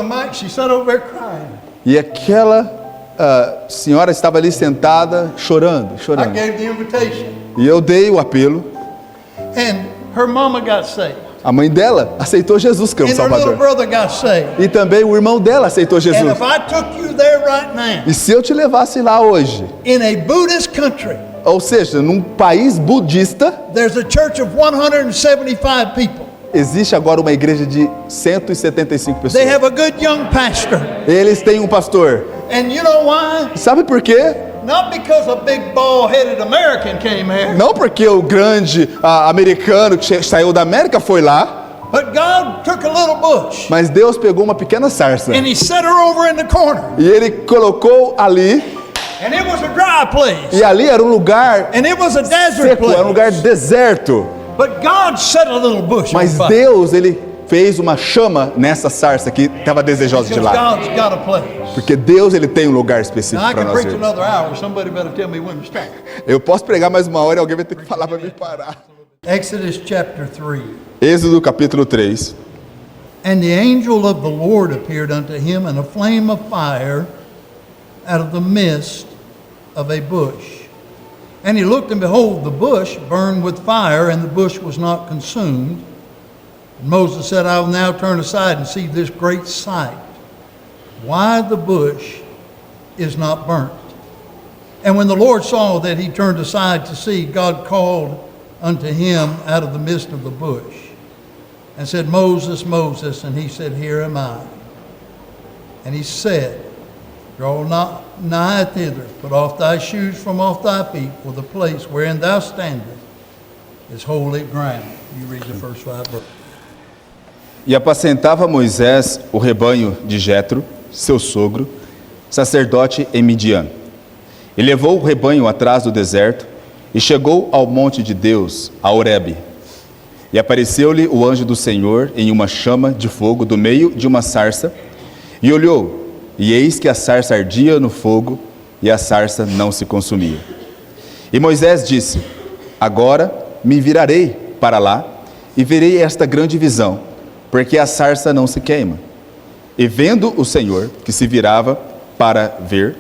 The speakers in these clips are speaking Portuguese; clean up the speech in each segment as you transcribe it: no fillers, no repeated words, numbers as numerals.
Brother Mike, she sat over there crying. E aquela senhora estava ali sentada, chorando, I chorando. gave the invitation. E eu dei o apelo. And her mama got saved. A mãe dela aceitou Jesus como And her little Salvador. brother got saved. E também o irmão dela aceitou And Jesus. if I took you there right now, E se eu te levasse lá hoje, in a Buddhist country, ou seja, num país budista, there's a church of 175 people. existe agora uma igreja de 175 They pessoas. have a good young pastor. Eles têm um pastor. And you know why? Sabe por quê? Not because a big bald-headed American came here, Não porque o grande americano que saiu da América foi lá, but God took a little bush mas Deus pegou uma pequena sarça. and he set her over in the corner. E ele colocou ali, And it was a dry place. e ali era um lugar And it was a desert seco, era um lugar place. deserto. But God set a little bush on Mas fire. Deus, ele fez uma chama nessa sarça que estava desejosa de Because lá. God's got a place. Porque Deus, ele tem um lugar específico Now I para can nós preach irmos. another hour. Somebody better tell me when to stop. Eu posso pregar mais uma hora e alguém vai ter que falar para me parar. Exodus chapter 3. Êxodo capítulo 3. And the angel of the Lord appeared unto him in a flame of fire out of the midst of a bush. And he looked, and behold, the bush burned with fire, and the bush was not consumed. And Moses said, I will now turn aside and see this great sight, why the bush is not burnt. And when the Lord saw that he turned aside to see, God called unto him out of the midst of the bush and said, Moses, Moses. And he said, Here am I. And he said, Draw not nigh thither, put off thy shoes from off thy feet, for the place wherein thou standest is holy ground. You read the first 5 verses. E apacentava Moisés o rebanho de Jetro, seu sogro, sacerdote em Midian. E levou o rebanho atrás do deserto, e chegou ao monte de Deus, a Horebe. E apareceu-lhe o anjo do Senhor em uma chama de fogo do meio de uma sarça, e olhou, e eis que a sarça ardia no fogo, e a sarça não se consumia. E Moisés disse, agora me virarei para lá, e verei esta grande visão, porque a sarça não se queima. E vendo o Senhor, que se virava para ver,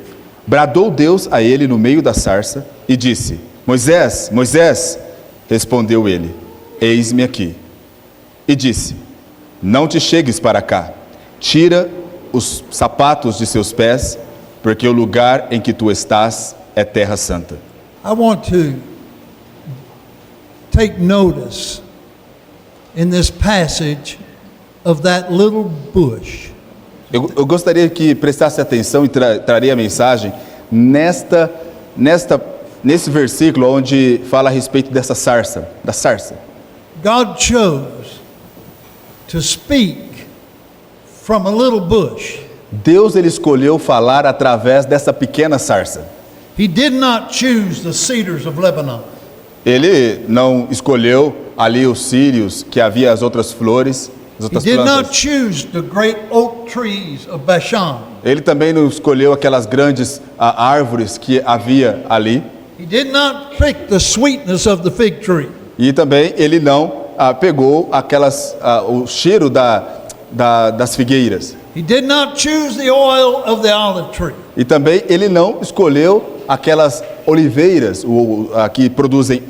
bradou Deus a ele no meio da sarça, e disse, Moisés, Moisés, respondeu ele, eis-me aqui. E disse, não te chegues para cá, tira os sapatos de seus pés, porque o lugar em que tu estás é terra santa. I want to take notice in this passage of that little bush. Eu gostaria que prestasse atenção e traria a mensagem nesse versículo onde fala a respeito dessa sarça, da sarça. God chose to speak from a little bush. Deus, ele escolheu falar através dessa pequena sarça. He did not choose the cedars of Lebanon. Ele não escolheu ali os círios, que havia as outras flores, as He outras did not plantas. choose the great oak trees of Bashan. Ele também não escolheu aquelas grandes árvores que havia ali. He did not pick the sweetness of the fig tree. E também ele não pegou o cheiro das figueiras. He did not choose the oil of the olive tree. E também ele não escolheu aquelas oliveiras que produzem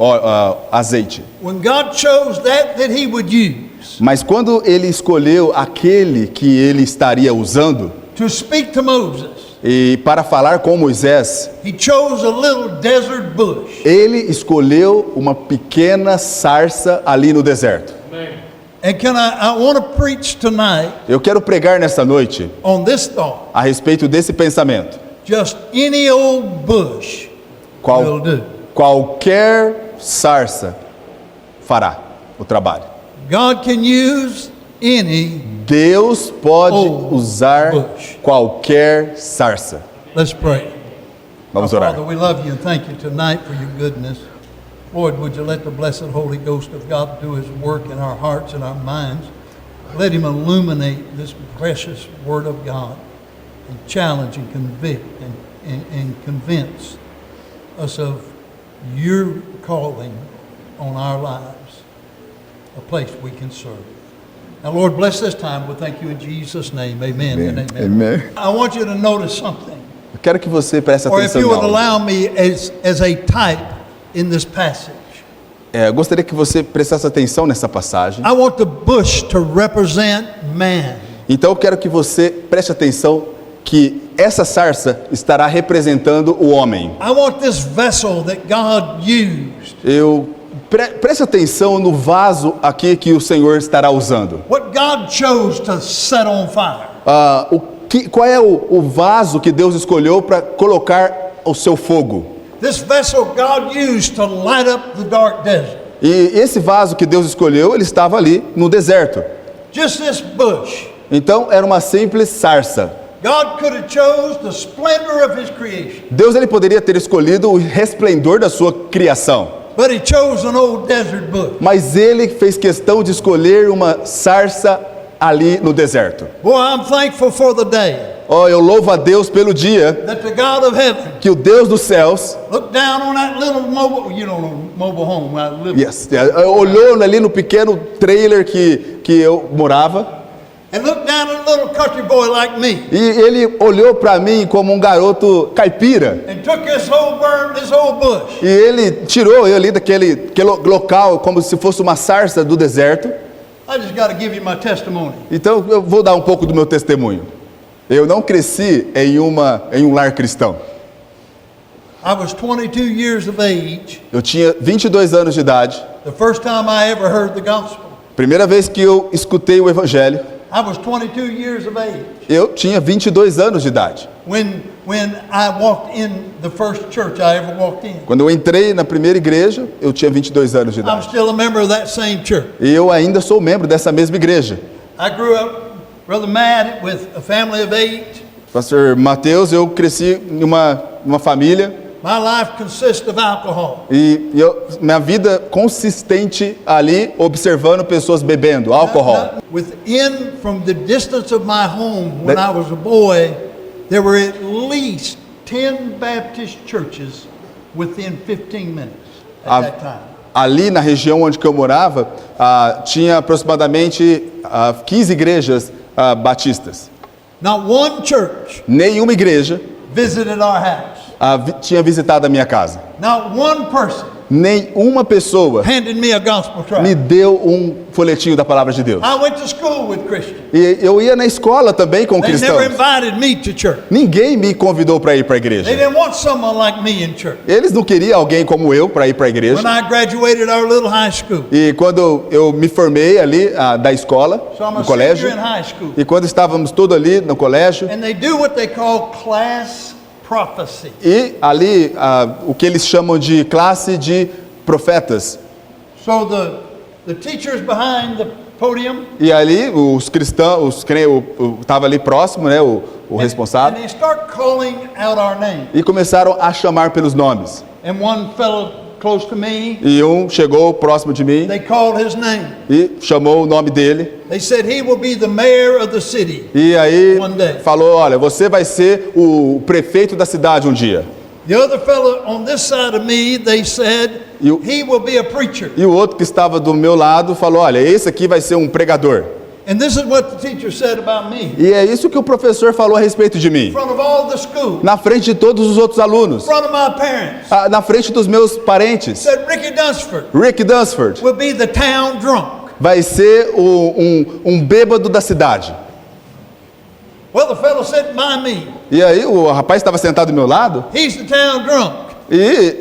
azeite. When God chose that he would use Mas quando ele escolheu aquele que ele estaria usando, to speak to Moses, e para falar com Moisés, he chose a little desert bush. ele escolheu uma pequena sarça ali no deserto. And I want to preach tonight Eu quero pregar nesta noite on this thought. a respeito desse pensamento. Just any old bush will do. Qualquer sarça fará o trabalho. God can use any. Deus pode Oh, usar bush. qualquer sarça. Let's pray. Vamos orar. Father, we love you and thank you tonight for your goodness. Lord, would you let the blessed Holy Ghost of God do his work in our hearts and our minds. Let him illuminate this precious word of God and challenge and convict and convince us of your calling on our lives, a place we can serve. Now, Lord, bless this time. We thank you in Jesus' name. Amen and amen. Amém. I want you to notice something. Eu quero que você preste Or if atenção you em would algo. allow me as a type in this passage. Eu gostaria que você prestasse atenção nessa passagem. I want the bush to represent man. Então eu quero que você preste atenção que essa sarça estará representando o homem. I want this vessel that God used. Preste atenção no vaso aqui que o Senhor estará usando. What God chose to set on fire. Qual é o vaso que Deus escolheu para colocar o seu fogo? This vessel God used to light up the dark desert. E esse vaso que Deus escolheu, ele estava ali no deserto. Just this bush. Então era uma simples sarça. God could have chose the splendor of his creation. Deus ele poderia ter escolhido o resplendor da sua criação. But he chose an old desert bush. Mas ele fez questão de escolher uma sarça ali no deserto. Boy, I'm thankful for the day Eu louvo a Deus pelo dia that the God of heaven que o Deus dos céus looked down on that little mobile home where I live. Olhou ali no pequeno trailer que eu morava. And looked down at a little country boy like me. E ele olhou para mim como um garoto caipira. And took this old bush. E ele tirou eu ali daquele local como se fosse uma sarça do deserto. I just got to give you my testimony. Então eu vou dar um pouco do meu testemunho. Eu não cresci em um lar cristão. I was 22 years of age. Eu tinha 22 anos de idade. The first time I ever heard the gospel. Primeira vez que eu escutei o evangelho. I was 22 years of age. Eu tinha 22 anos de idade. When I walked in the first church I ever walked in. Quando eu entrei na primeira igreja, eu tinha 22 anos de I'm idade. still a member of that same church. E eu ainda sou membro dessa mesma igreja. I grew up, Brother Matt, with a family of 8. Pastor Mateus, eu cresci em uma família My life consists of alcohol. e minha vida consistente ali observando pessoas bebendo álcool. Within, from the distance of my home when I was a boy, there were at least 10 Baptist churches within 15 minutes at that time. Ali na região onde que eu morava, tinha aproximadamente 15 igrejas batistas. Not one church Nenhuma igreja visited our house. tinha visitado a minha casa. Not one person Nenhuma pessoa handed me a gospel tract. me deu um folhetinho da palavra de Deus. I went to school with Christians. E eu ia na escola também com They never cristãos. invited me to church. Ninguém me convidou para ir para a They igreja. didn't want someone like me in church. Eles não queriam alguém como eu para ir para a igreja. When I graduated our little high school, E quando eu me formei ali da escola, so I'm no a colégio, senior in high school, e quando estávamos todos ali no colégio, and they do what they call class prophecy. e ali o que eles chamam de classe de profetas. So the teachers behind the podium, E ali os cristãos, estava ali próximo, né, o and responsável, they start calling out our name. e começaram a chamar pelos nomes. And one fellow close to me, E um chegou próximo de mim they called his name. e chamou o nome dele. They said he will be the mayor of the city. E aí One day. falou, olha, você vai ser o prefeito da cidade um dia. The other fellow on this side of me, they said You- he will be a preacher. E o outro que estava do meu lado falou, olha, esse aqui vai ser um pregador. And this is what the teacher said about me. E é isso que o professor falou a respeito de In mim. front of all the school, Na frente de todos os outros alunos. in front of my parents. Na frente dos meus parentes. Said Ricky Dunsford Rick Dunsford will be the town drunk. vai ser um bêbado da cidade. Well, the fellow sitting by me, E aí o rapaz estava sentado do meu lado. he's the town drunk. E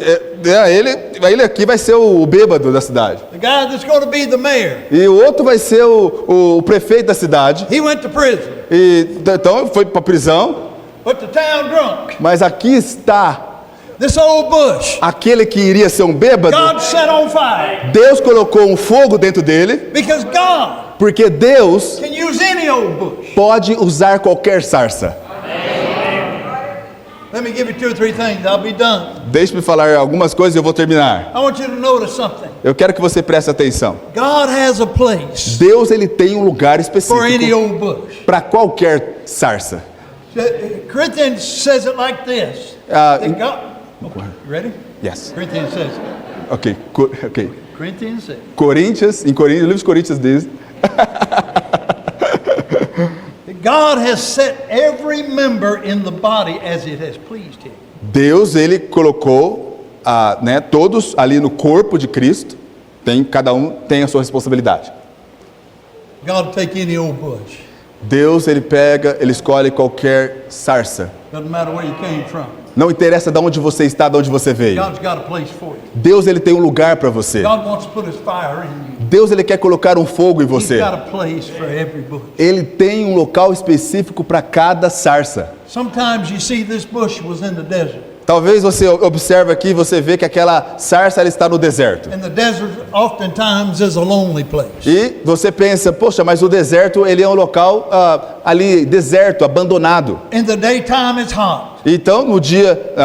ele aqui vai ser o bêbado da cidade. The guy that's going to be the mayor, E o outro vai ser o prefeito da cidade. he went to prison. E então foi para prisão. But the town drunk, Mas aqui está this old bush, aquele que iria ser um bêbado. God set on fire. Deus colocou um fogo dentro dele, Because God porque Deus can use any old bush. pode usar qualquer sarça. Let me give you 2 or 3 things. I'll be done. Deixe-me falar algumas coisas e eu vou terminar. I want you to notice something. Eu quero que você preste atenção. God has a place Deus ele tem um lugar for any específico old bush. para qualquer sarça. Corinthians says it like this. Uh, That God, okay, you ready? Yes. Corinthians says, Ok. Corinthians says, Coríntios, em Coríntios, o livro de Coríntios diz God has set every member in the body as it has pleased him. Deus, ele colocou todos ali no corpo de Cristo. Cada um tem a sua responsabilidade. God will take any old bush. Deus, ele escolhe qualquer sarça. Doesn't matter where you came from. Não interessa de onde você está, de onde você veio. God's got a place for you. Deus, ele tem um lugar para você. God wants to put his fire in you. Deus, ele quer colocar um fogo em He's você. got a place for every bush. Ele tem um local específico para cada sarça. Sometimes you see this bush was in the desert. Talvez você observe aqui, você vê que aquela sarça ela está no deserto. And the desert oftentimes is a lonely place. E você pensa, poxa, mas o deserto ele é um local ali deserto, abandonado. In the daytime it's hot. Então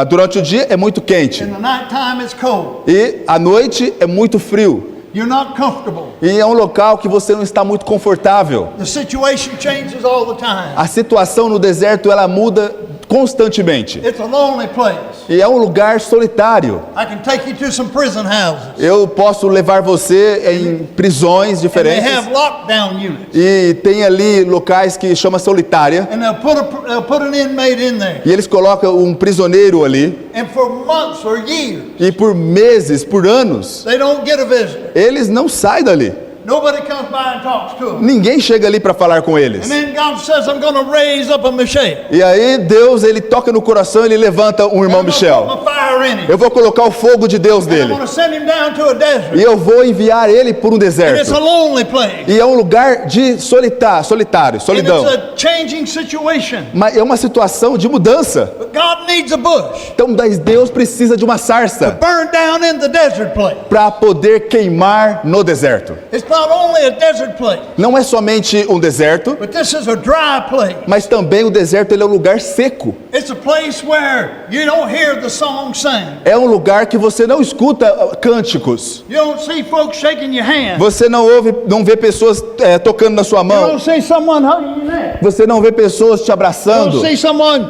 durante o dia é muito quente. In the nighttime it's cold. E à noite é muito frio. You're not comfortable. E é um local que você não está muito confortável. The situation changes all the time. A situação no deserto ela muda constantemente. It's a lonely place. E é um lugar solitário. I can take you to some prison houses. Eu posso levar você em prisões And they diferentes. have lockdown units. E tem ali locais que chama solitária. And they'll put an inmate in there. E eles colocam um prisioneiro ali. And for months or years, E por meses, por anos, they don't get a visitor. eles não saem dali. Nobody comes by and talks to them. Ninguém chega ali para falar com eles. And then God says, I'm going to raise up a Michelle. E aí Deus, ele toca no coração, ele levanta um irmão I'm gonna Michel. put my fire in him. Eu vou colocar o fogo de Deus And I'm nele. going to send him down to a desert. E eu vou enviar ele por um And it's a deserto. lonely place. E é um lugar de solitário, And solidão. it's a changing situation. Mas é uma situação de mudança. But God needs a bush. Então Deus precisa de uma sarça Burn down in the desert place. para poder queimar no deserto. It's not only a desert place, Não é somente um deserto, but this is a dry place. mas também o deserto ele é um lugar seco. It's a place where you don't hear the song sing. É um lugar que você não escuta cânticos. You don't see folks shaking your hand. Você não vê pessoas tocando na sua You mão. don't see someone hugging your neck. Você não vê pessoas te You abraçando. don't see someone.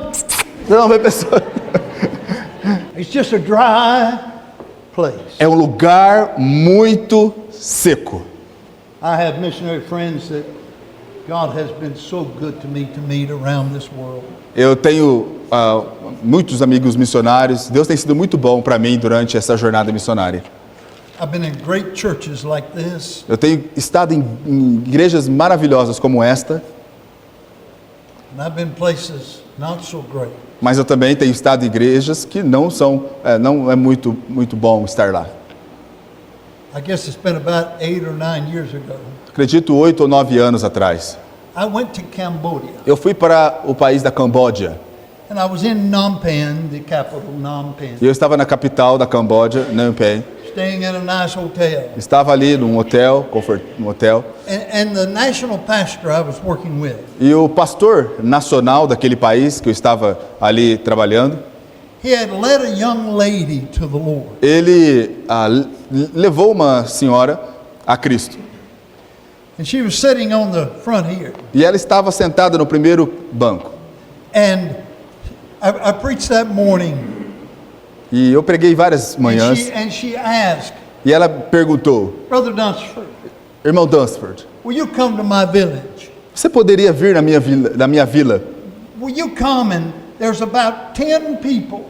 Você não vê pessoas. It's just a dry place. É um lugar muito seco. I have missionary friends that God has been so good to me to meet around this world. Eu tenho muitos amigos missionários. Deus tem sido muito bom para mim durante essa jornada missionária. I've been in great churches like this, Eu tenho estado em igrejas maravilhosas como esta, and I've been places not so great. mas eu também tenho estado em igrejas que não é muito bom estar lá. I guess it's been about 8 or 9 years ago. Acredito 8 ou 9 anos atrás. I went to Cambodia, Eu fui para o país da Camboja. and I was in Phnom Penh, the capital Phnom Penh, E eu estava na capital da Camboja, Phnom Penh. staying in a nice hotel. Estava ali num hotel, And the national pastor I was working with, e o pastor nacional daquele país que eu estava ali trabalhando, he had led a young lady to the Lord. ele levou uma senhora a Cristo. And she was sitting on the front here. E ela estava sentada no primeiro banco. And I preached that morning. E eu preguei várias manhãs. And she asked, E ela perguntou: Brother Dunsford, Irmão Dunsford, will you come to my village? você poderia vir na minha vila? Will you come? And there's about 10 people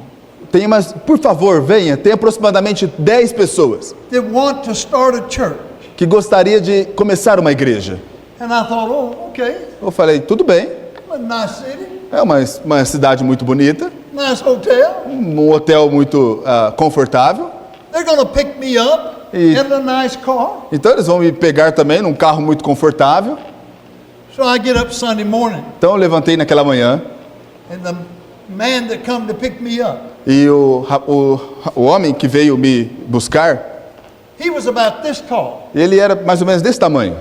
Por favor, venha. Tem aproximadamente 10 pessoas that want to start a church. que gostaria de começar uma igreja. And I thought, oh, okay, Eu falei: tudo bem. a nice city, É uma cidade muito bonita, nice hotel. um hotel muito confortável. They're going to pick me up in a nice car. Então eles vão me pegar também num carro muito confortável. So I get up Sunday morning, Então eu levantei naquela manhã and the man that come to pick me up, e o homem que veio me buscar, he was about this tall. ele era mais ou menos desse tamanho.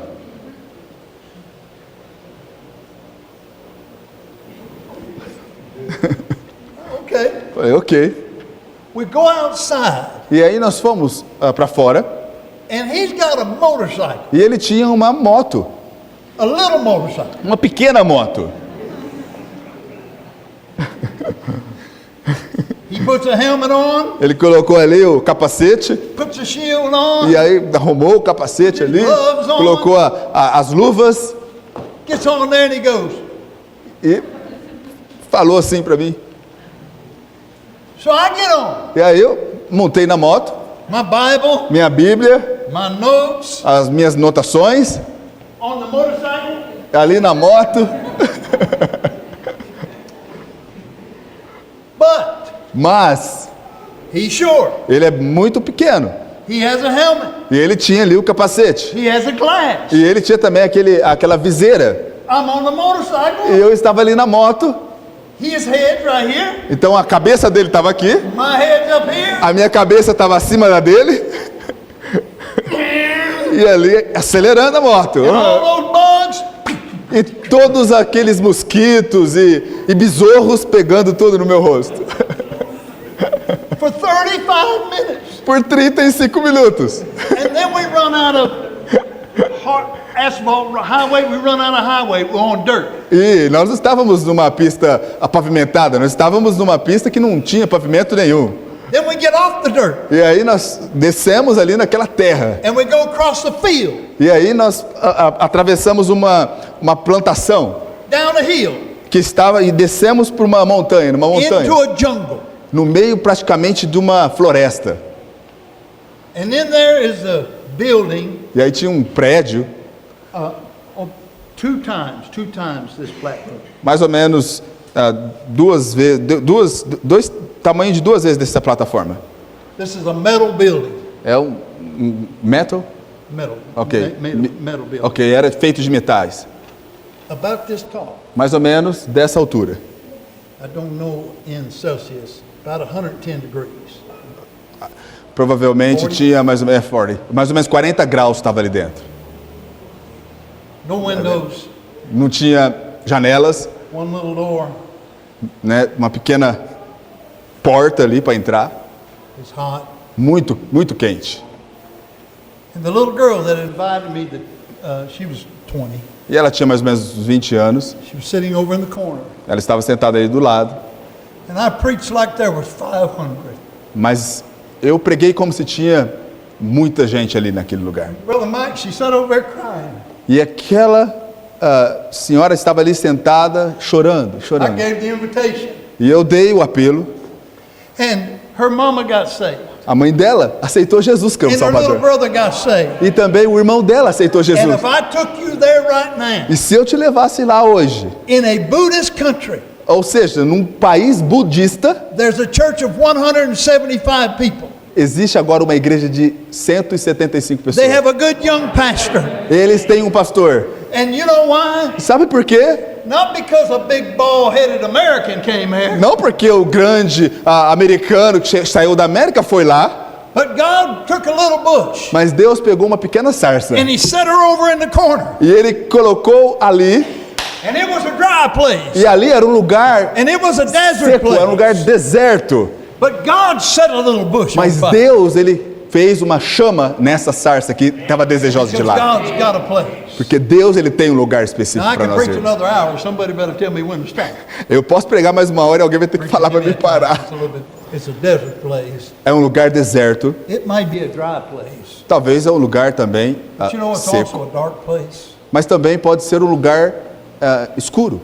Okay. Falei: ok. We go outside, E aí nós fomos para fora and he's got a motorcycle, e ele tinha uma moto, a little motorcycle. uma pequena moto. He puts a helmet on, Ele colocou ali o capacete puts a shield on, e aí arrumou o capacete ali, colocou as luvas gets on there and he goes, e falou assim para mim. So I get on. E aí eu montei na moto, My Bible, minha Bíblia, my notes as minhas notações, on the motorcycle. ali na moto. But Mas he's short. ele é muito pequeno. He has a helmet. E ele tinha ali o capacete. He has a glass. E ele tinha também aquela viseira. I'm on the E motorcycle. eu estava ali na moto. His head's right here. Então a cabeça dele estava aqui. My head's up here. A minha cabeça estava acima da dele. E ali acelerando a moto. And all those bugs. E todos aqueles mosquitos e besouros pegando tudo no meu rosto. For 35 minutes. Por 35 minutos. And then we run out of asphalt highway. We run out of highway. We're on dirt. E nós não estávamos numa pista pavimentada, nós estávamos numa pista que não tinha pavimento nenhum. Then we get off the dirt. E aí nós descemos ali naquela terra. And we go across the field. E aí nós atravessamos uma plantação Down a hill. que estava e descemos por uma montanha, numa montanha, Into a jungle. no meio praticamente de uma floresta. And then there is a building E aí tinha um prédio, of two times this platform. mais ou menos dois tamanhos de 2 vezes dessa plataforma. This is a metal building. É um metal? Metal. Ok. Metal building. Ok, era feito de metais. About this tall. Mais ou menos dessa altura. I don't know in Celsius. About 110 degrees. Provavelmente 40. tinha mais ou menos 40 graus estava ali dentro. No windows. Não tinha janelas, One little door. né? Uma pequena porta ali para entrar. It's hot. Muito, muito quente. And the little girl that invited me, she was 20. E ela tinha mais ou menos 20 anos. She was sitting over in the corner. Ela estava sentada aí do lado. And I preached like there was 500. Mas eu preguei como se tinha muita gente ali naquele lugar. Brother Mike, she sat over there crying. E aquela senhora estava ali sentada, chorando, I chorando. gave the invitation. E eu dei o apelo. And her mama got saved. A mãe dela aceitou Jesus como And her little Salvador. brother got saved. E também o irmão dela aceitou And Jesus. if I took you there right now, E se eu te levasse lá hoje, in a Buddhist country, ou seja, num país budista, there's a church of 175 people. existe agora uma igreja de 175 They pessoas. have a good young pastor. Eles têm um pastor. And you know why? Sabe por quê? Not because a big bald-headed American came here, Não porque o grande americano que saiu da América foi lá, but God took a little bush mas Deus pegou uma pequena sarça. and he set her over in the corner. E ele colocou ali, And it was a dry place. e ali era um lugar And it was a desert seco, era um lugar place. deserto. But God set a little bush on Mas fire. Deus, ele fez uma chama nessa sarça que estava desejosa de Because lá. God's got a place. Porque Deus, ele tem um lugar específico Now I para can nós preach irmos. another hour. Somebody better tell me when to stop. Eu posso pregar mais 1 hora e alguém vai ter que falar para me parar. It's a little bit. It's a desert place. É um lugar deserto. It might be a dry place. Talvez é um lugar também But you know it's seco. also a dark place. Mas também pode ser um lugar escuro.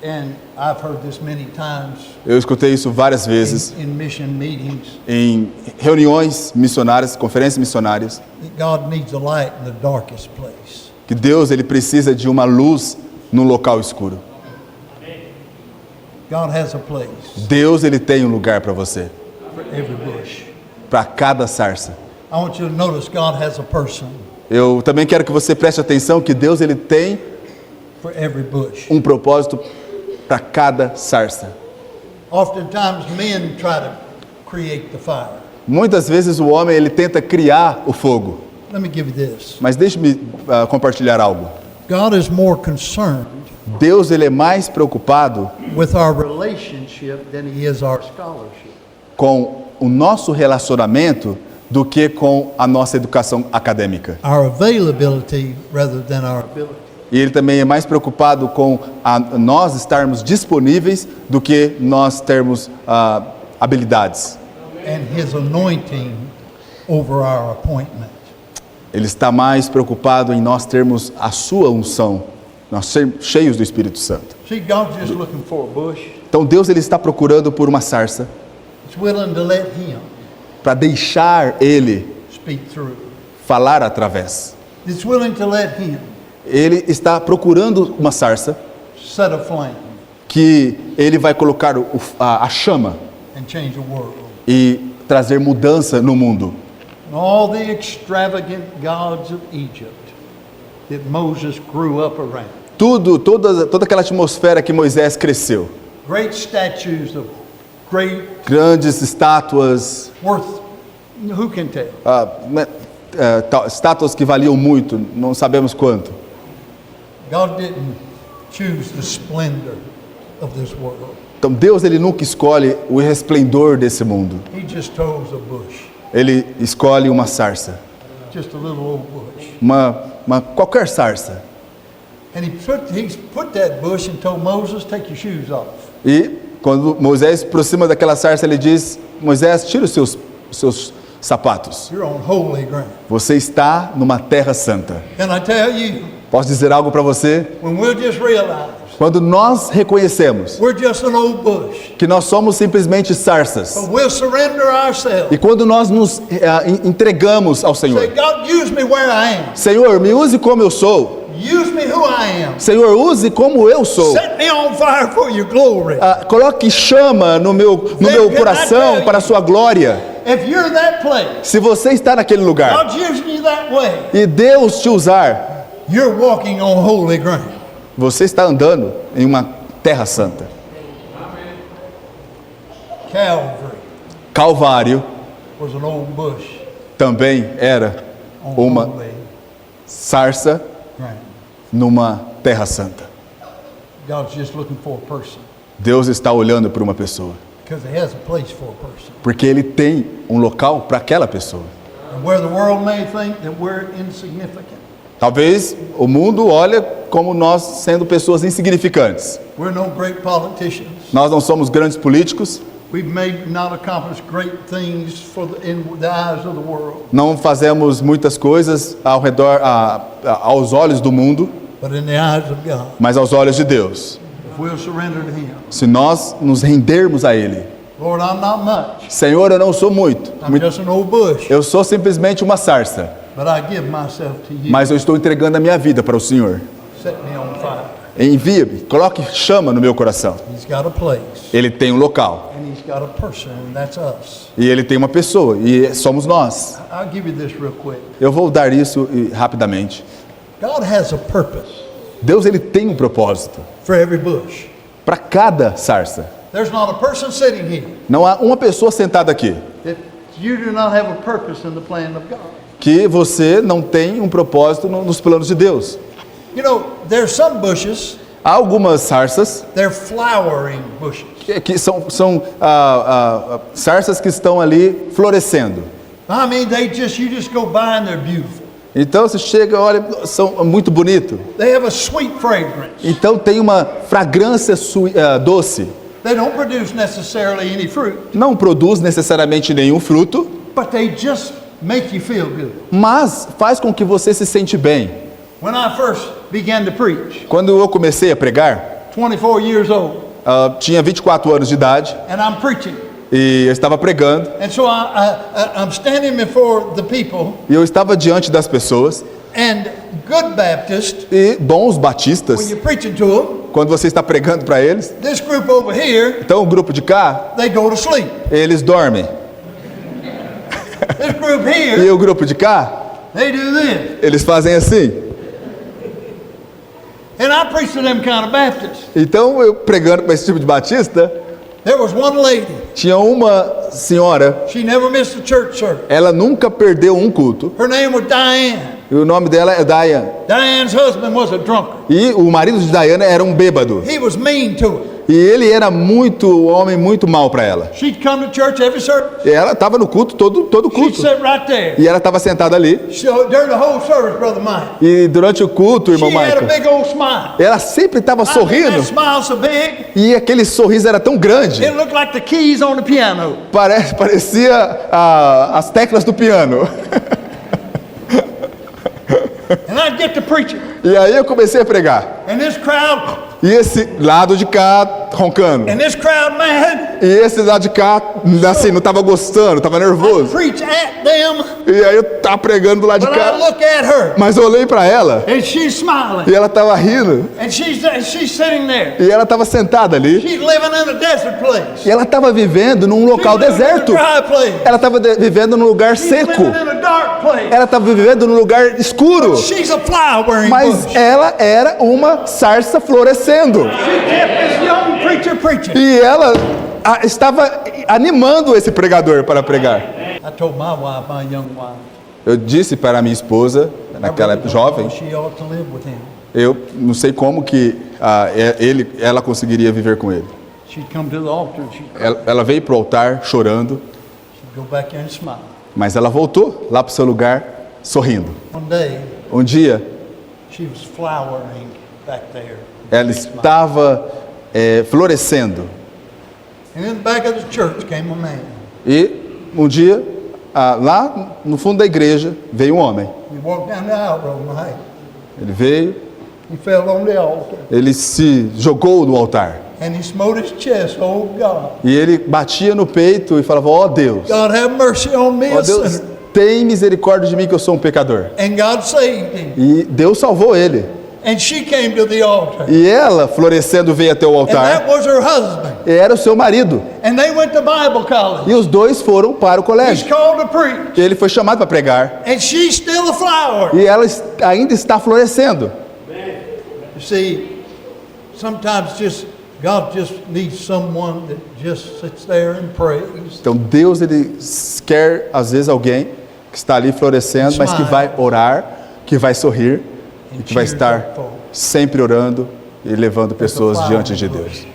And I've heard this many times Eu escutei isso várias vezes in mission meetings. em reuniões missionárias, conferências missionárias, That God needs a light in the darkest place. que Deus, ele precisa de uma luz num local escuro. God has a place Deus, ele tem um lugar para você, for every bush. para cada sarça. I want you to notice God has a person Eu também quero que você preste atenção que Deus, ele tem for every bush. um propósito para cada sarça. Oftentimes men try to create the fire. Muitas vezes o homem, ele tenta criar o fogo. Let me give you this. Mas deixe-me compartilhar algo. God is more concerned Deus, ele é mais preocupado with our relationship than he is our scholarship. com o nosso relacionamento do que com a nossa educação acadêmica. Our availability rather than our ability. E ele também é mais preocupado com nós estarmos disponíveis do que nós termos habilidades. And his anointing over our appointment. Ele está mais preocupado em nós termos a sua unção nós cheios do Espírito Santo. See, God's just looking for a bush. Então Deus ele está procurando por uma sarça It's willing to let Him para deixar Ele speak through. falar através. It's willing to let Him Ele está procurando uma sarça set a flame que Ele vai colocar a chama and change the world. e trazer mudança no mundo. And all the extravagant gods of Egypt that Moses grew up around. Toda aquela atmosfera que Moisés cresceu. Great statues of great Grandes estátuas, worth, who can tell? estátuas que valiam muito, não sabemos quanto. God didn't choose the splendor of this world. Então Deus ele nunca escolhe o resplendor desse mundo. He just chose a bush, Ele escolhe uma sarça, just a little old bush. uma qualquer sarça. And he put that bush and told Moses, take your shoes off. E quando Moisés se aproxima daquela sarça, ele diz: Moisés, tira os seus sapatos. You're on holy ground. Você está numa terra santa. Can I tell you, Posso dizer algo para você? when we'll just realize Quando nós reconhecemos we're just an old bush, que nós somos simplesmente sarsas, but we'll surrender ourselves. e quando nós nos entregamos ao Say, Senhor, God, use me where I am. Senhor, me use como eu sou. Use me who I am. Senhor, use como eu sou. Set me on fire for your glory. Coloque chama no meu coração para a sua glória. If you're that place, Se você está naquele lugar God's using you that way, e Deus te usar, you're walking on holy ground. você está andando em uma terra santa. Calvary Calvário was an old bush também era on uma holy sarça ground. numa terra santa. God's just looking for a person Deus está olhando para uma pessoa, because He has a place for a person. porque Ele tem um local para aquela pessoa. And where the world may think that we're insignificant, Talvez o mundo olhe como nós sendo pessoas insignificantes. we're no great politicians. Nós não somos grandes políticos, We've not accomplished great things in the eyes of the world. não fazemos muitas coisas ao redor, aos olhos do mundo, But in the eyes of God, mas aos olhos de Deus. if we'll surrender to Him, Se nós nos rendermos a Ele, Lord, I'm not much. Senhor, eu não sou muito, I'm just an old bush, eu sou simplesmente uma sarça, but I give myself to you. mas eu estou entregando a minha vida para o Senhor. Set me on fire. Envia-me, coloque chama no meu coração. He's got a place, Ele tem um local, and He's got a person, and that's us. e Ele tem uma pessoa, e somos nós. I'll give you this real quick. Eu vou dar isso rapidamente. God has a purpose Deus ele tem um propósito for every bush. para cada sarça. There's not a person sitting here Não há uma pessoa sentada aqui that you do not have a purpose in the plan of God. que você não tem um propósito nos planos de Deus. You know, there's some bushes, Há algumas sarças they're flowering bushes. que são sarças que estão ali florescendo. I mean, you just go by and they're beautiful. Então você chega, olha, são muito bonito. They have a sweet fragrance. Então tem uma fragrância doce. They don't produce necessarily any fruit, Não produz necessariamente nenhum fruto, but they just make you feel good. mas faz com que você se sente bem. When I first began to preach, Quando eu comecei a pregar, 24 years old, tinha 24 anos de idade and I'm preaching. e eu estava pregando And so I'm standing before the people, e eu estava diante das pessoas and good Baptists, e bons when batistas, you're preaching to them, quando você está pregando para eles, this group over here, então o grupo de cá, they go to sleep. eles dormem. This group E here, o grupo de cá, they do this. eles fazem assim. And I preach to them kind of Baptists. Então eu pregando para esse tipo de batista, There was one lady, tinha uma senhora, she never missed a church service. ela nunca perdeu um culto. Her name was Diane. E o nome dela é Diane. Diane's husband was a drunkard. E o marido de Diana era um bêbado. He was mean to her. E ele era um homem muito mal para ela. She'd come to church every service. E ela estava no culto, todo She'd culto. sit right there. E ela estava sentada ali. So during the whole service, Brother Mike, E durante o culto, she irmão had a Michael, big old smile. ela sempre estava I mean, sorrindo. that smile so big, E aquele sorriso era tão grande. it looked like the keys on the piano. Parecia as teclas do piano. And I'd get to preaching. E aí eu comecei a pregar. And this crowd, E esse lado de cá roncando. and this crowd mad. E esse lado de cá, assim, não tava gostando, tava nervoso. Preach at them, E aí eu tava pregando do lado de but I cá. look at her, Mas eu olhei pra ela and she's smiling, e ela tava rindo. and she's sitting there. E ela tava sentada ali. She's living in a desert place. E ela tava vivendo num local She's living deserto. in a dry place. Ela tava vivendo num lugar She's seco. living in a dark place. Ela tava vivendo num lugar escuro. She's a flower Mas bush. ela era uma sarça florescendo. She kept this young preacher preaching. E ela estava animando esse pregador para pregar. I told my wife, my young wife, Eu disse para a minha esposa, naquela época jovem, she ought to live with him. eu não sei como que ela conseguiria viver com ele. She'd come to the altar and she'd Ela veio para o altar chorando, go back there and smile. mas ela voltou lá para o seu lugar sorrindo. One day, Um dia, she was flowering back there. ela estava florescendo. And in the back of the church came a man. E um dia, lá no fundo da igreja, veio um homem. He walked down the aisle, Brother Mike. Ele veio, He fell on the altar ele se jogou no altar. and he smote his chest. Oh God, E ele batia no peito e falava, ó Deus, God have mercy on me, ó a Deus, sinner. tem misericórdia de mim que eu sou um pecador. And God saved him. E Deus salvou ele. And she came to the altar. E ela, florescendo, veio até o And that altar. was her husband. E era o seu marido. And they went to Bible college. E os dois foram para o He's colégio. called to preach. E ele foi chamado para pregar. And she's still a flower. E ela ainda está florescendo. You see, sometimes God just needs someone that just sits there and prays. Então Deus, ele quer às vezes alguém que está ali florescendo, mas que vai orar, que vai sorrir e que vai estar sempre orando e levando pessoas diante de Deus.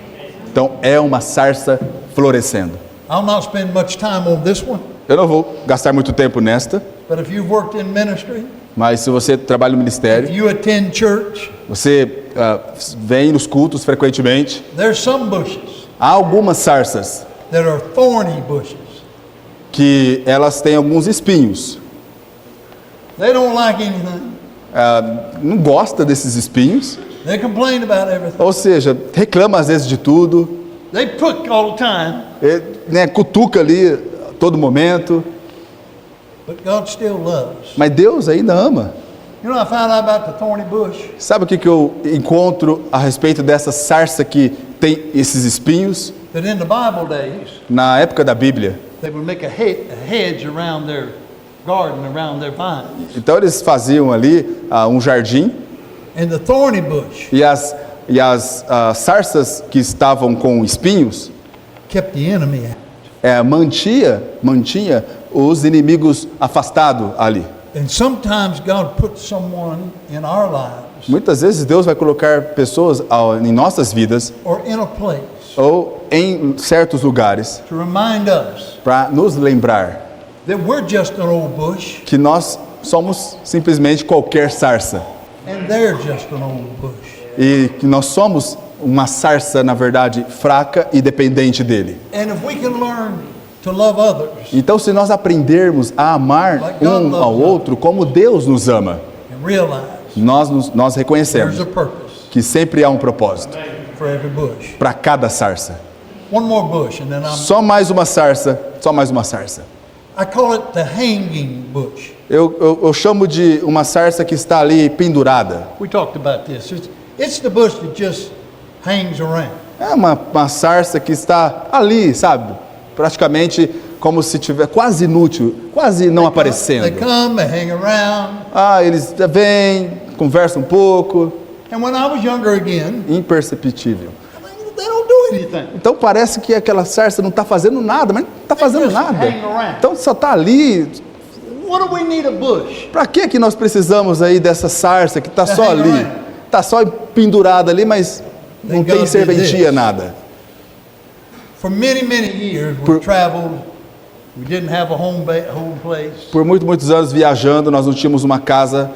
Então é uma sarça florescendo. I'll not spend much time on this one, Eu não vou gastar muito tempo nesta, but if you've worked in ministry, mas se você trabalha no if ministério, you attend church, você vem nos cultos frequentemente, there's some bushes há algumas sarças that are thorny bushes. que elas têm alguns espinhos. They don't like anything. Não gosta desses espinhos, They complain about everything. ou seja, reclama às vezes de tudo, They prick all the time, né, cutuca ali a todo momento, but God still loves. mas Deus ainda ama. You know, I found out about the thorny bush. Sabe o que eu encontro a respeito dessa sarça que tem esses espinhos? That in the Bible days, Na época da Bíblia, they would make a hedge around their garden, around their vines. então eles faziam ali um jardim And the thorny bush e as sarças que estavam com espinhos kept the enemy out. mantinha os inimigos afastados ali. And sometimes God puts someone in our lives Muitas vezes Deus vai colocar pessoas em nossas vidas or in a place ou em certos lugares to remind us para nos lembrar that we're just an old bush que nós somos simplesmente qualquer sarça and they're just an old bush. e que nós somos uma sarça, na verdade, fraca e dependente dele. And if we can learn to love others Então, se nós aprendermos a amar um ao outro como Deus nos ama, and realize nós reconhecemos there's a purpose que sempre há um propósito for every bush. para cada sarça. One more bush and then Só mais uma sarça, só mais uma sarça. I call it the hanging bush. Eu chamo de uma sarça que está ali pendurada. We talked about this. It's the bush that just hangs around. É uma sarça que está ali, sabe? Praticamente como se tiver quase inútil, quase não They aparecendo. come, they hang around. Eles vêm, conversam um pouco, And when I was younger again, imperceptível. they don't do anything. Então parece que aquela sarça não está fazendo nada, mas não está fazendo just nada. hang around. Então só está ali. What do we need a bush? Para que nós precisamos aí dessa sarça que está só hang ali? around. Está só pendurada ali, mas não Thank tem God serventia, for this. nada. For many, many years, we traveled. We didn't have a home place. Por muitos anos viajando, nós não tínhamos uma casa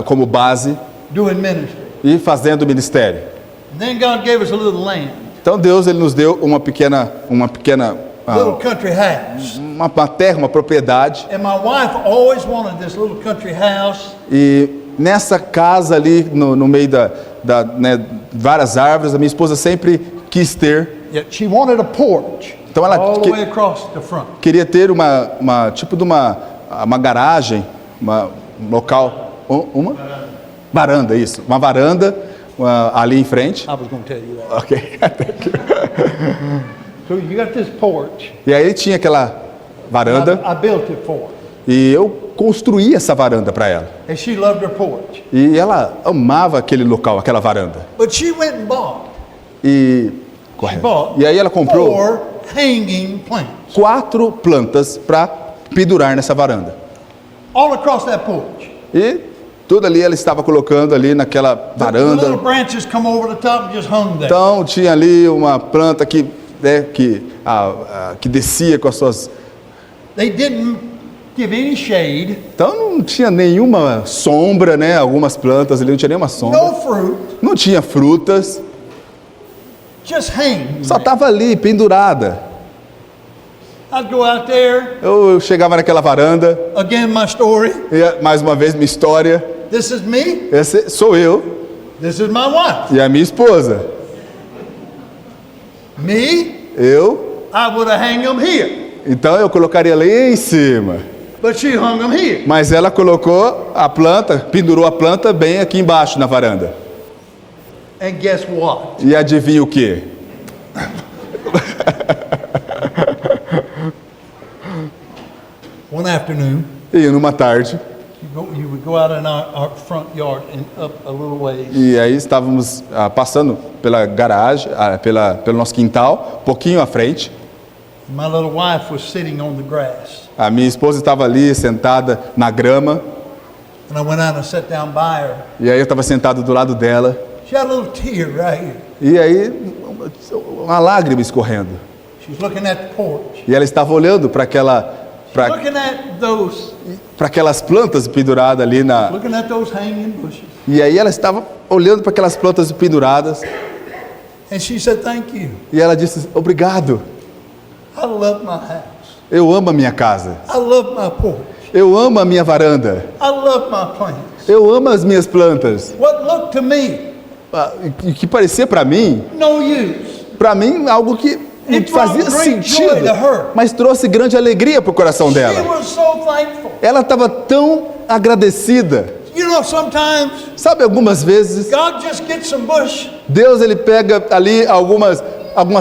como base Doing ministry. e fazendo ministério. And then God gave us a little land, Então Deus ele nos deu uma pequena little country house. uma terra, uma propriedade, And my wife always wanted this little country house. e nessa casa ali no meio várias árvores. A minha esposa sempre quis ter. Yeah, she wanted a porch Então ela all the way across the front. queria ter uma tipo de uma garagem, um local, uma varanda, isso, uma varanda ali em frente. I was going to tell you that. Ok. So you got this porch. E aí tinha aquela varanda I built it for her. e eu construí essa varanda para ela. And she loved her porch. E ela amava aquele local, aquela varanda. But she went and bought. Correto. Bought E aí ela comprou 4 hanging plants 4 plantas para pendurar nessa varanda. all across that porch. E tudo ali ela estava colocando ali naquela The varanda. little branches come over the top and just hung there. Então tinha ali uma planta que descia com as suas. They didn't give any shade, Então não tinha nenhuma sombra, né? Algumas plantas ali não tinha nenhuma sombra. no fruit, Não tinha frutas. just hang. Só estava ali pendurada. I'd go out there, Eu chegava naquela varanda again my story. e mais uma vez minha história. This is me, Esse sou eu this is my wife. e a minha esposa. Me, Eu, I would have hung them here, então eu colocaria ali em cima. but she hung them here. Mas ela colocou a planta, pendurou a planta bem aqui embaixo na varanda. And guess what? E adivinha o quê? One afternoon, E numa tarde, you would go out in our front yard and up a little ways. e aí estávamos passando pela garagem, pelo nosso quintal, um pouquinho à frente. My little wife was sitting on the grass. A minha esposa estava ali sentada na grama, And I went out and sat down by her. e aí eu estava sentado do lado dela, She had a little tear right here. e aí uma lágrima escorrendo. She's looking at the porch. E ela estava olhando para Looking at those, aquelas plantas penduradas ali na. looking at those hanging bushes. E aí ela estava olhando para aquelas plantas penduradas, And she said, "Thank you. e ela disse: obrigado, I love my house. eu amo a minha casa, I love my porch. eu amo a minha varanda, I love my plants." eu amo as minhas plantas. What looked to me E que parecia para mim algo que não It brought fazia great sentido, joy to her. mas trouxe grande alegria para o coração she dela. was so thankful. Ela estava tão agradecida. You know, sometimes Sabe, algumas vezes God just gets some bush Deus ele pega ali algumas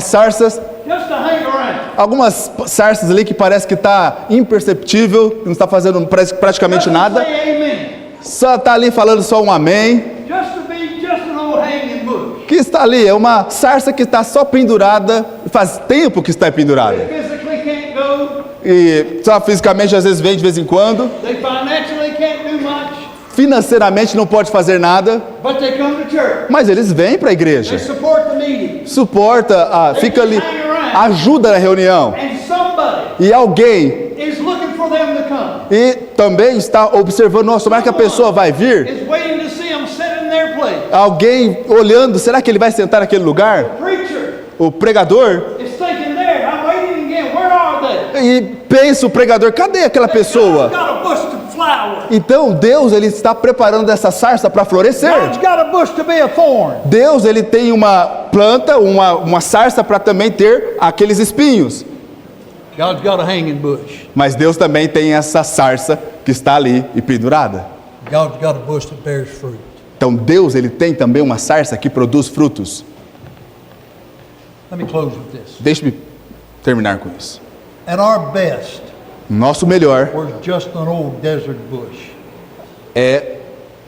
sarças, just to hang around. algumas sarças ali que parece que está imperceptível, não está fazendo praticamente Just to nada, say amen. só está ali falando só um amém, Just to be just an old hanging bush. que está ali, é uma sarça que está só pendurada, faz tempo que está pendurada, Physically can't go. e só fisicamente às vezes vem de vez em quando, They financially can't do much. financeiramente não pode fazer nada, But they come to church. mas eles vêm para a They igreja, support the meeting. suporta, fica ali, ajuda na reunião, And somebody e alguém is looking for them to come. e também está observando, nossa, como é que a pessoa vai vir? Is waiting to see them sit in their place. Alguém olhando, será que ele vai sentar naquele lugar? Preacher O pregador, is thinking there. I'm waiting again. Where are they? e pensa o pregador, cadê aquela pessoa? God's got a bush to flower. Então Deus ele está preparando essa sarça para florescer. God's got a bush to be a thorn. Deus ele tem uma planta, uma sarça para também ter aqueles espinhos. God's got a hanging bush. Mas Deus também tem essa sarça que está ali e pendurada. God's got a bush that bears fruit. Então Deus ele tem também uma sarça que produz frutos. Let me close with this. Deixe-me terminar com isso. At our best, Nosso melhor we're just an old desert bush. é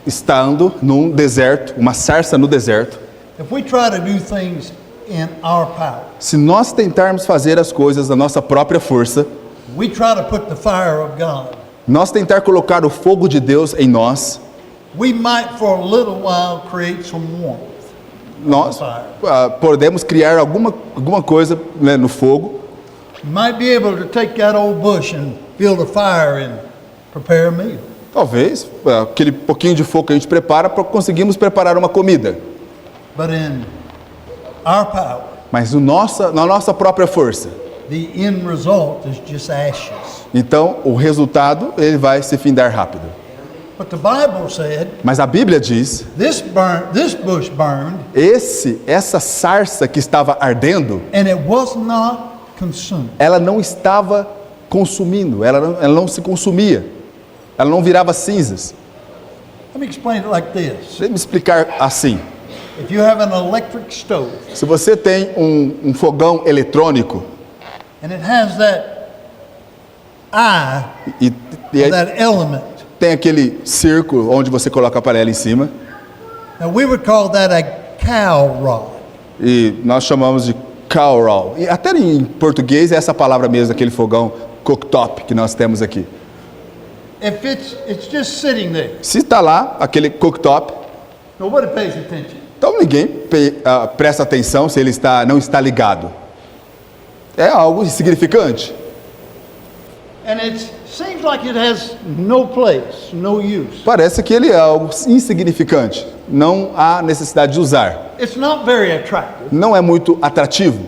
estando num deserto, uma sarça no deserto. If we try to do things in our power, Se nós tentarmos fazer as coisas da nossa própria força, we try to put the fire of God, nós tentar colocar o fogo de Deus em nós, we might for a little while create some warmth. nós podemos criar alguma coisa, né, no fogo. You might be able to take that old bush and build a fire and prepare a meal. Talvez aquele pouquinho de fogo que a gente prepara para conseguirmos preparar uma comida. But in our power, Mas na nossa própria força. the end result is just ashes. Então o resultado ele vai se findar rápido. But the Bible said Mas a Bíblia diz, this bush burned, essa sarça que estava ardendo, and it was not consumed. ela não estava consumindo, ela não se consumia, ela não virava cinzas. Let me explain it like this. Deixa eu me explicar assim. If you have an electric stove, Se você tem um fogão eletrônico and it has that eye, e aí that element, tem aquele círculo onde você coloca a panela em cima, now we would call that a cow rod. e nós chamamos de cowroll. E até em português é essa palavra mesmo, aquele fogão cooktop que nós temos aqui. If it's just sitting there, Se está lá, aquele cooktop, nobody pays attention. então ninguém presta atenção se ele não está ligado. É algo insignificante. And it seems like it has no place, no use. Parece que ele é algo insignificante. Não há necessidade de usar. It's not very attractive. Não é muito atrativo.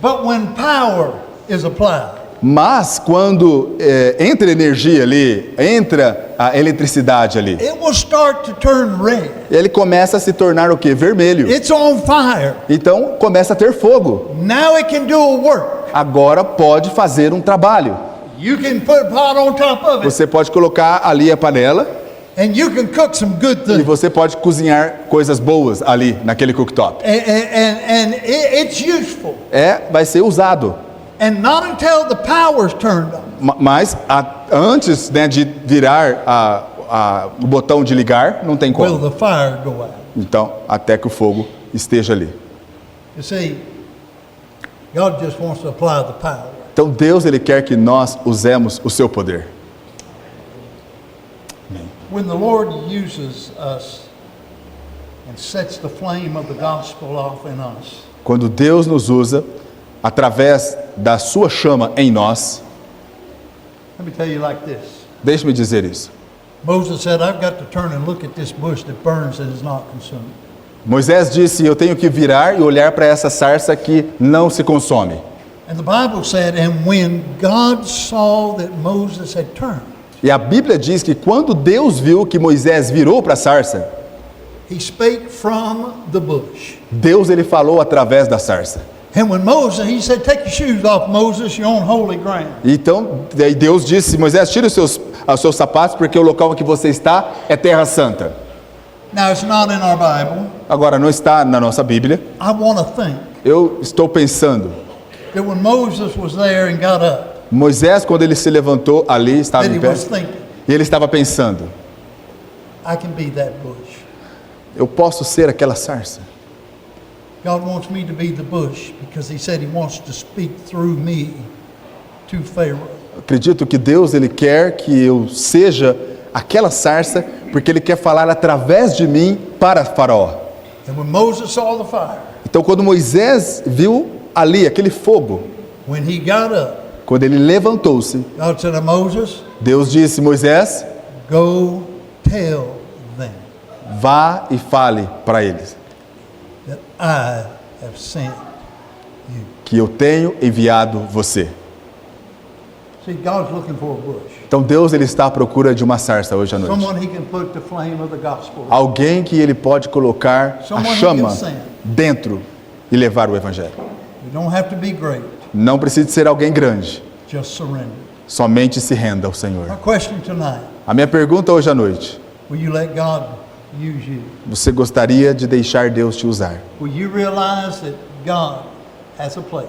But when power is applied, Mas quando entra energia ali, entra a eletricidade ali, it will start to turn red. ele começa a se tornar o quê? Vermelho. It's on fire. Então começa a ter fogo. Now it can do a work. Agora pode fazer um trabalho. You can put a pot on top of it, Você pode colocar ali a panela and you can cook some good e things. você pode cozinhar coisas boas ali naquele cooktop. And it's useful. Vai ser usado. And not until the power's turned on. Mas antes, né, de virar o botão de ligar, não tem Will como. the fire go out? Então, até que o fogo esteja ali. You see, God just wants to apply the power. Então Deus, Ele quer que nós usemos o seu poder. When the Lord uses us and sets the flame of the gospel off in us, Quando Deus nos usa, através da sua chama em nós, let me tell you like this. deixe-me dizer isso. Moses said, I've got to turn and look at this bush that burns and is not consumed. Moisés disse, eu tenho que virar e olhar para essa sarça que não se consome. And the Bible said, and when God saw that Moses had turned, E a Bíblia diz que quando Deus viu que Moisés virou para a sarça, he spake from the bush. Deus, Ele falou através da sarça. And when Moses, he said, take your shoes off, Moses, you're on holy ground. Então, daí Deus disse, Moisés, tira os seus sapatos, porque o local em que você está é terra santa. Now, it's not in our Bible. Agora, não está na nossa Bíblia. I want to think Eu estou pensando, that when Moses was there and got up, Moisés, quando ele se levantou ali, estava that em he pé, was thinking, e ele estava pensando, I can be that bush. eu posso ser aquela sarça. God wants me to be the bush because he said he wants to speak through me to Pharaoh. Acredito que Deus, Ele quer que eu seja aquela sarça, porque Ele quer falar através de mim para Faraó. And when Moses saw the fire, Então, quando Moisés viu ali aquele fogo, when he got up, quando ele levantou-se, God said to Moses, Deus disse, Moisés, go tell them vá e fale para eles that I have sent you. que eu tenho enviado você. See, God's looking for a bush. Então Deus, Ele está à procura de uma sarça hoje à noite. Someone he can put the flame of the gospel. Alguém que Ele pode colocar a Someone he chama can send. dentro e levar o Evangelho. You don't have to be great. Não precisa ser alguém grande, Just surrender. somente se renda ao Senhor. My question tonight, A minha pergunta hoje à noite, will you let God use you? você gostaria de deixar Deus te usar? Will you realize that God has a place?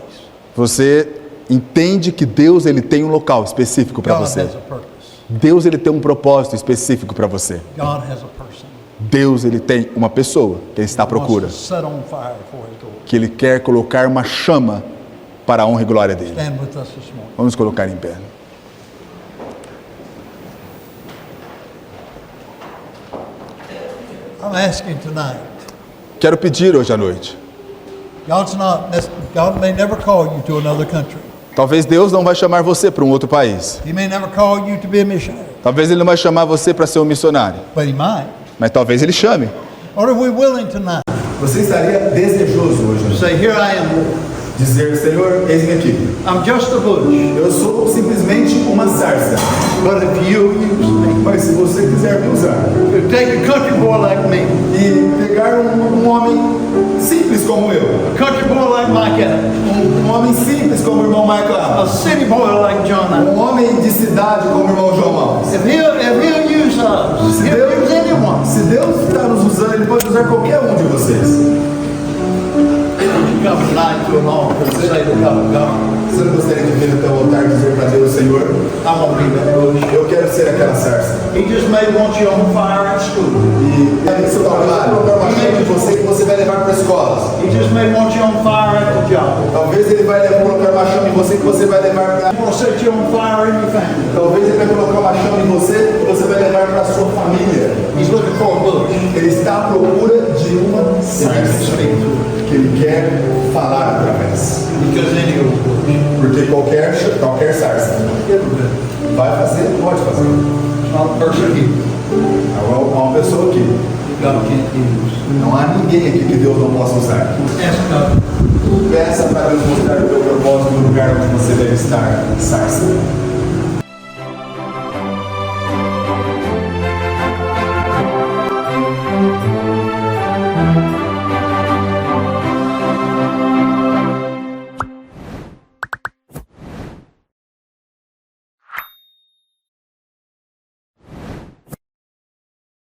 Você entende que Deus, Ele tem um local específico para God você. has a purpose. Deus, Ele tem um propósito específico para você. God has a person. Deus, Ele tem uma pessoa que Ele está à He wants procura, to set on fire for his glory. que Ele quer colocar uma chama para a honra e glória dEle. Stand with us this morning. Vamos colocar em pé. I'm asking tonight. Quero pedir hoje à noite. God may never call you to another country. Talvez Deus não vai chamar você para um outro país. He may never call you to be a missionary, Talvez Ele não vai chamar você para ser um missionário. but he might. Mas talvez Ele chame. Or are we willing tonight Você estaria desejoso hoje? to say, here I am, Lord. Dizer, Senhor, eis-me aqui. I'm just a bush. Eu sou simplesmente uma sarça. But if you use me, Mas se você quiser me usar you take a country boy like me, e pegar um homem simples como eu, a country boy like Mike Evans, um homem simples como o irmão Michael a Alves, city boy like John Allen, um homem de cidade como o irmão João Alves. if he'll use us, he'll use anyone. Se Deus está nos usando, Ele pode usar qualquer um de vocês. You come tonight to an altar and say to God, Você não gostaria de vir até o altar e dizer para Deus, Senhor, I want to be that bush. eu quero ser aquela sarça. He just may want you on fire at school. E no seu trabalho, colocar uma chave de você que você vai levar para escolas. He just may want you on fire at the job. Talvez Ele vai colocar uma chama em você que você vai levar para... He wants to set you on fire in your family. Talvez Ele vai colocar uma chama em você que você vai levar para a sua família. He's looking for a bush. Ele está à procura de uma He can sarça speak to it. que Ele quer falar através. Because any old bush. Porque qualquer sarça vai fazer, pode fazer. It's not a person here Agora, uma pessoa aqui, that God can't use. não há ninguém aqui que Deus não possa usar. Ask God. Peça para Deus mostrar o teu propósito no lugar onde você deve estar, sarça.